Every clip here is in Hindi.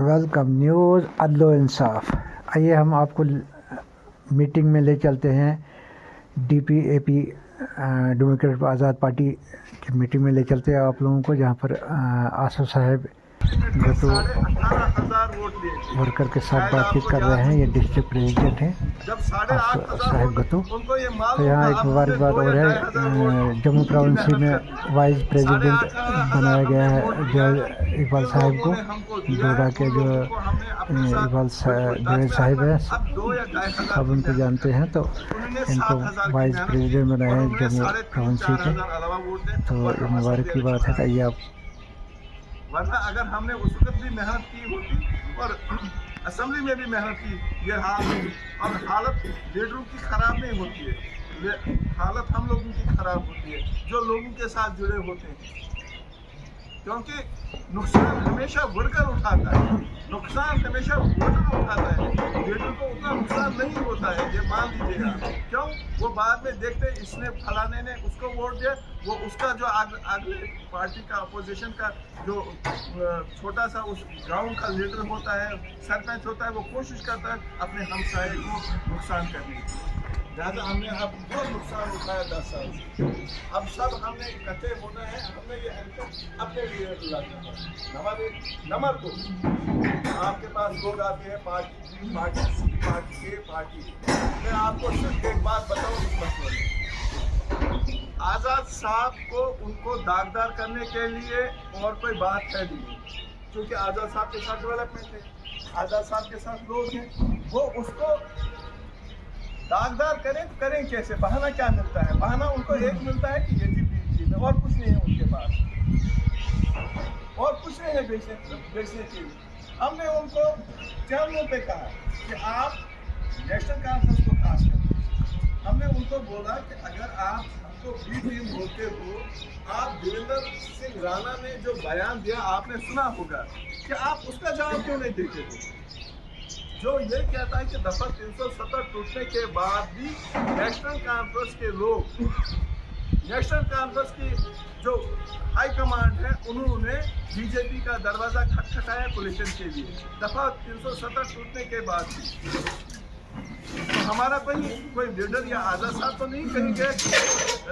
वेलकम न्यूज़ अदलो इंसाफ। आइए हम आपको मीटिंग में ले चलते हैं। डीपीएपी डेमोक्रेट आज़ाद पार्टी की मीटिंग में ले चलते हैं आप लोगों को, जहां पर आसफ साहब गतो वर्कर के साथ बातचीत कर रहे हैं। ये डिस्ट्रिक्ट प्रेसिडेंट हैं आसफ साहब गतो। तो यहाँ एक मुबारकबाद और है, जम्मू प्रोविंस में वाइस प्रेसिडेंट बनाया गया है जो इकबाल साहब को। डोडा के जो इकबाल जावेद साहिब है, सब उनको जानते हैं, तो इनको वाइस प्रेसिडेंट बनाया है जम्मू प्रोविंस के। तो ये मुबारक की बात है। आइए आप। वरना अगर हमने उस वक्त भी मेहनत की होती और असेंबली में भी मेहनत की, ये और हालत लीडरों की खराब नहीं होती है, हालत हम लोगों की खराब होती है जो लोगों के साथ जुड़े होते हैं, क्योंकि नुकसान हमेशा वर्कर उठाता है, नुकसान हमेशा वोटर उठाता है। लीडर को उतना नुकसान नहीं होता है, ये मान लीजिएगा। क्यों? वो बाद में देखते इसने फलाने ने उसको वोट दिया, वो उसका जो अगले पार्टी का अपोजिशन का जो छोटा सा उस गांव का लीडर होता है, सरपंच होता है, वो कोशिश करता है अपने हमसाये को नुकसान करने की। लिहाजा हमने अब बहुत नुकसान उठाया 10 साल से। अब सब हमने इकट्ठे होना है, हमने ये अपने लिए नंबर 2 आपके पास लोग आते हैं पार्टी मैं आपको सिर्फ एक बात बताऊँ इस मसले में। आज़ाद साहब को उनको दागदार करने के लिए और कोई बात है नहीं, क्योंकि आज़ाद साहब के साथ डेवलपमेंट है, आज़ाद साहब के साथ लोग हैं, वो उसको दागदार करें तो करें कैसे? बहाना क्या मिलता है? बहाना उनको एक मिलता है कि ये चीज और कुछ नहीं है उनके पास, और कुछ नहीं है बेचने के लिए। हमने उनको चैनलों पे कहा कि आप नेशनल कॉन्फ्रेंस को खास करें। हमने उनको बोला कि अगर आप हमको बी टीम बोलते हो, आप देवेंद्र सिंह राणा ने जो बयान दिया आपने सुना होगा, कि आप उसका जवाब क्यों नहीं देते हो? जो ये कहता है कि दफा 370 टूटने के बाद भी नेशनल कॉन्फ्रेंस के लोग, नेशनल कॉन्फ्रेंस की जो हाई कमांड है, उन्होंने बीजेपी का दरवाजा खटखटाया कोलिशन के लिए दफा 370 टूटने के बाद भी। तो हमारा कोई लीडर या आज़ाद साहब तो नहीं कहीं गए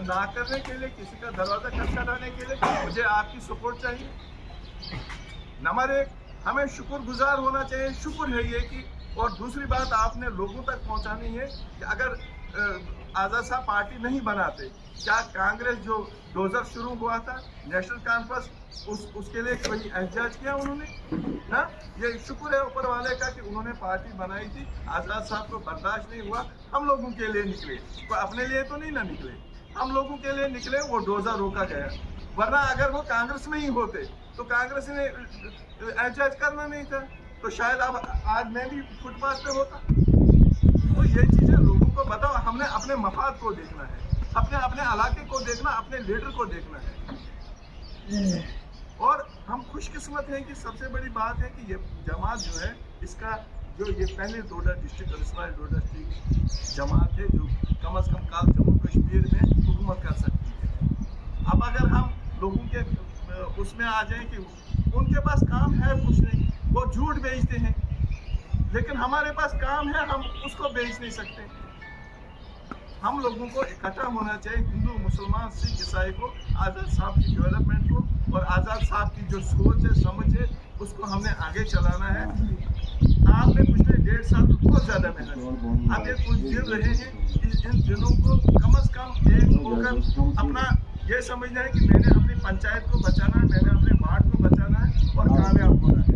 ना करने के लिए, किसी का दरवाजा खटखटाने के लिए। मुझे आपकी सपोर्ट चाहिए। नंबर 1, हमें शुक्रगुजार होना चाहिए। शुक्र है ये कि, और दूसरी बात आपने लोगों तक पहुंचानी है कि अगर आज़ाद साहब पार्टी नहीं बनाते, क्या कांग्रेस जो 2000 शुरू हुआ था नेशनल कॉन्फ्रेंस, उसके लिए कोई एहतजाज किया उन्होंने ना? ये शुक्र है ऊपर वाले का कि उन्होंने पार्टी बनाई थी। आज़ाद साहब को बर्दाश्त नहीं हुआ, हम लोगों के लिए निकले, तो अपने लिए तो नहीं ना निकले, हम लोगों के लिए निकले। वो 2000 रोका गया, वरना अगर वो कांग्रेस में ही होते तो कांग्रेस ने एहतजाज करना नहीं था, तो शायद अब आज मैं भी फुटपाथ पे होता। तो ये चीजें लोगों को बताओ। हमने अपने मफाद को देखना है, अपने इलाके को देखना, अपने लीडर को देखना है। और हम खुशकिस्मत हैं कि सबसे बड़ी बात है कि ये जमात जो है, इसका जो ये पहले डोडा डिस्ट्रिक्ट जमात है जो कम अज कम काल जम्मू कश्मीर में हुकूमत कर सकती है। अब अगर हम लोगों के उसमें आ जाए कि उनके पास काम है कुछ नहीं, वो झूठ बेचते हैं, लेकिन हमारे पास काम है, हम उसको बेच नहीं सकते। हम लोगों को इकट्ठा होना चाहिए, हिंदू मुसलमान सिख ईसाई को, आज़ाद साहब की डेवलपमेंट को और आज़ाद साहब की जो सोच है समझ है, उसको हमने आगे चलाना है। आपने पिछले 1.5 साल में बहुत ज़्यादा मेहनत की। अब ये कुछ दिन रहे हैं, इन दिनों को कम अज़ कम एक होकर अपना ये समझना है कि मैंने अपनी पंचायत को बचाना है, मैंने अपने वार्ड को बचाना है और कामयाब होना है।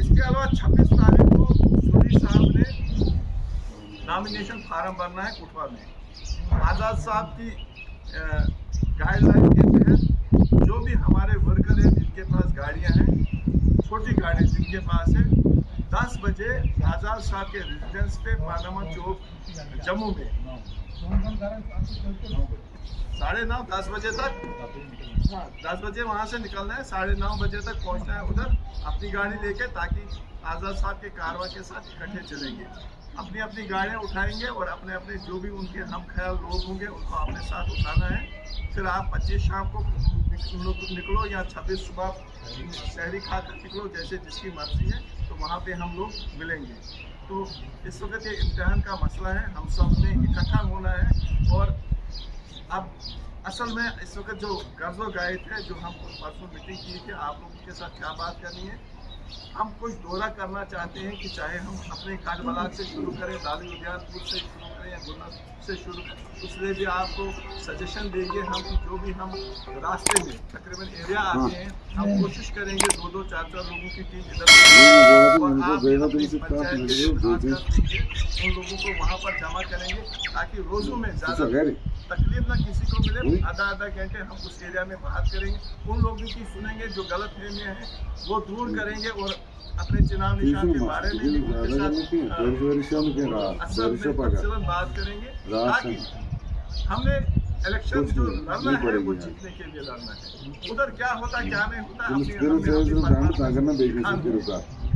इसके अलावा 26 तारीख को सूरी साहब ने नॉमिनेशन फार्म भरना है कुटवा में। आज़ाद साहब की गाइडलाइन के तहत जो भी हमारे वर्कर हैं, जिनके पास गाड़ियां हैं, छोटी गाड़ियां जिनके पास है, 10 बजे आज़ाद साहब के रेजिडेंस पे पार्लियामेंट चौक जम्मू में 9:30 10 बजे तक, 10 बजे वहाँ से निकलना है, 9:30 बजे तक पहुँचना है उधर अपनी गाड़ी लेके, ताकि आज़ाद साहब के कारवा के साथ इकट्ठे चलेंगे। अपनी अपनी गाड़ियाँ उठाएंगे और अपने अपने जो भी उनके हम ख्याल लोग होंगे उनको अपने साथ उठाना है। फिर आप 25 शाम को निकलो या 26 सुबह शहरी खाकर निकलो, जैसे जिसकी मर्जी है, तो वहाँ पे हम लोग मिलेंगे। तो इस वक्त ये इम्तिहान का मसला है, हम सब ने इकट्ठा होना है। और अब असल में इस वक्त जो गर्जो गए थे, जो हम परसों मीटिंग की थी, आप लोगों के साथ क्या बात करनी है, हम कुछ दौरा करना चाहते हैं कि चाहे हम अपने काठबलाग से शुरू करें, दाली उद्यानपुर से शुरू करें या गुन्ना से शुरू करें, उसमें भी आपको सजेशन देंगे हम कि जो भी हम रास्ते में तकरीबन एरिया आते हैं, हम कोशिश करेंगे 2-2, 4-4 लोगों की टीम इधर और आप अपनी पंचायत के जो खास कर देंगे, उन लोगों को वहाँ पर जमा करेंगे, ताकि रोज़ों में ज़्यादा तकलीफ ना किसी को मिले। आधा घंटे हम उस एरिया में बात करेंगे, उन लोगों की सुनेंगे जो गलत फहमियाँ हैं वो दूर करेंगे, और अपने चुनाव निशान के बारे में भी उनके साथ असल बात करेंगे, ताकि हमने इलेक्शन जो लड़ना है वो जीतने के लिए लड़ना है। उधर क्या होता क्या नहीं होता,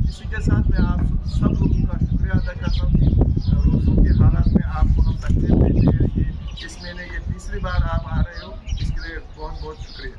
इसी के साथ मैं आप सब लोगों का शुक्रिया अदा करता हूँ कि रोज़ों के हालात में आपको हम तकलीफ देते हैं। ये इस महीने ये तीसरी बार आप आ रहे हो, इसके लिए बहुत बहुत शुक्रिया।